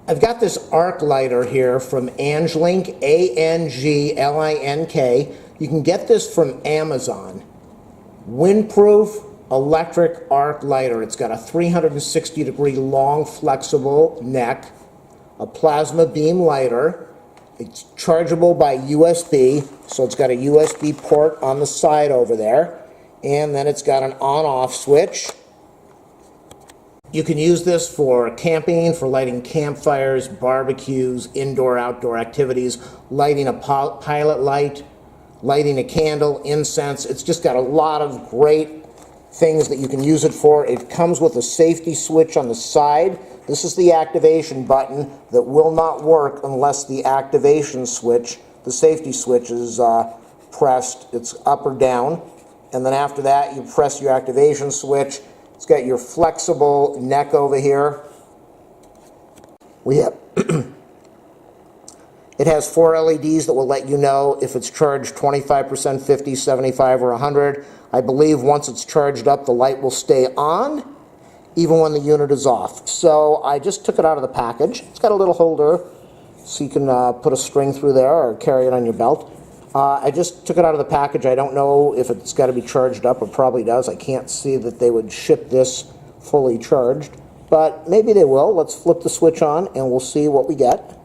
I've got this arc lighter here from Anglink, A-N-G-L-I-N-K. You can get this from Amazon. Windproof electric arc lighter. It's got a 360-degree long flexible neck, a plasma beam lighter. It's chargeable by USB, so it's got a USB port on the side over there, and then it's got an on-off switch. You can use this for camping, for lighting campfires, barbecues, indoor-outdoor activities, lighting a pilot light, lighting a candle, incense. It's just got a lot of great things that you can use it for. It comes with a safety switch on the side. This is the activation button that will not work unless the activation switch, the safety switch, is pressed. It's up or down. And then after that, you press your activation switch. It's got your flexible neck over here. We have it has 4 LEDs that will let you know if it's charged 25%, 50, 75, or 100. I believe once it's charged up, the light will stay on even when the unit is off. So I just took it out of the package. It's got a little holder so you can put a string through there or carry it on your belt. I just took it out of the package. I don't know if it's got to be charged up. It probably does. I can't see that they would ship this fully charged, but maybe they will. Let's flip the switch on and we'll see what we get.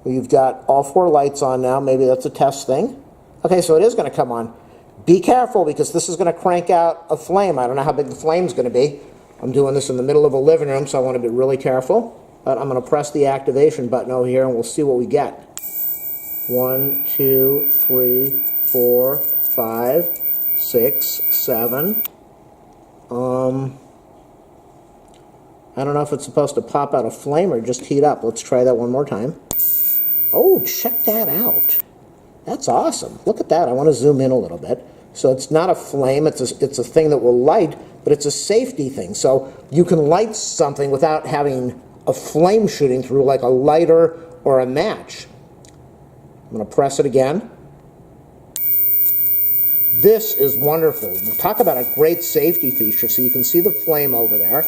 We've got all 4 lights on now. Maybe that's a test thing. Okay, so it is going to come on. Be careful because this is going to crank out a flame. I don't know how big the flame's going to be. I'm doing this in the middle of a living room, so I want to be really careful. But I'm going to press the activation button over here and we'll see what we get. 1, 2, 3, 4, 5, 6, 7. I don't know if it's supposed to pop out a flame or just heat up. Let's try that one more time. Oh, check that out. That's awesome. Look at that. I want to zoom in a little bit. So it's not a flame. It's a thing that will light, but it's a safety thing. So you can light something without having a flame shooting through like a lighter or a match. I'm going to press it again. This is wonderful. Talk about a great safety feature. So you can see the flame over there.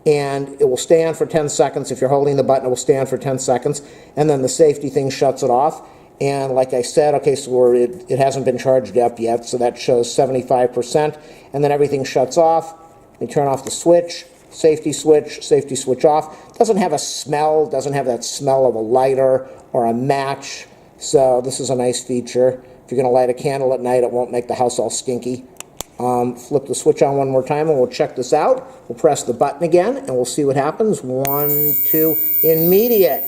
And it will stay on for 10 seconds. If you're holding the button, it will stay on for 10 seconds. And then the safety thing shuts it off. And like I said, okay, so it hasn't been charged up yet, so that shows 75%. And then everything shuts off. You turn off the switch, safety switch off. Doesn't have a smell, doesn't have that smell of a lighter or a match. So this is a nice feature. If you're going to light a candle at night, it won't make the house all stinky. Flip the switch on one more time and we'll check this out. We'll press the button again and we'll see what happens. 1, 2, immediate.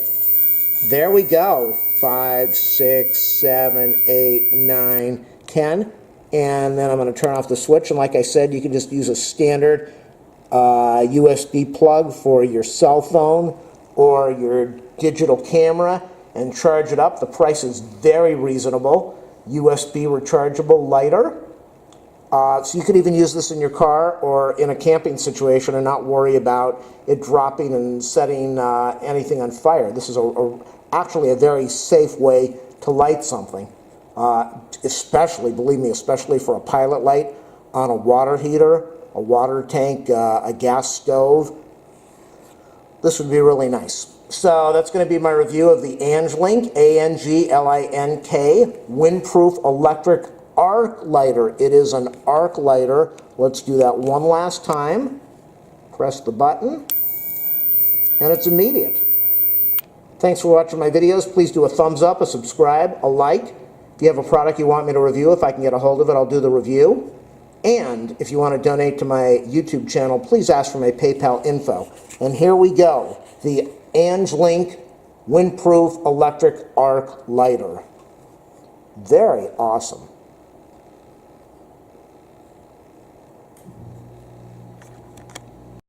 There we go. 5, 6, 7, 8, 9, 10. And then I'm going to turn off the switch. And like I said, you can just use a standard USB plug for your cell phone or your digital camera and charge it up. The price is very reasonable. USB rechargeable lighter. So you could even use this in your car or in a camping situation and not worry about it dropping and setting anything on fire. This is actually a very safe way to light something, especially, believe me, especially for a pilot light on a water heater, a water tank, a gas stove. This would be really nice. So that's going to be my review of the Anglink, A-N-G-L-I-N-K, Windproof Electric Arc Lighter. It is an arc lighter. Let's do that one last time. Press the button, and it's immediate. Thanks for watching my videos. Please do a thumbs up, a subscribe, a like. If you have a product you want me to review, if I can get a hold of it, I'll do the review. And if you want to donate to my YouTube channel, please ask for my PayPal info. And here we go. The Anglink Windproof Electric Arc Lighter. Very awesome.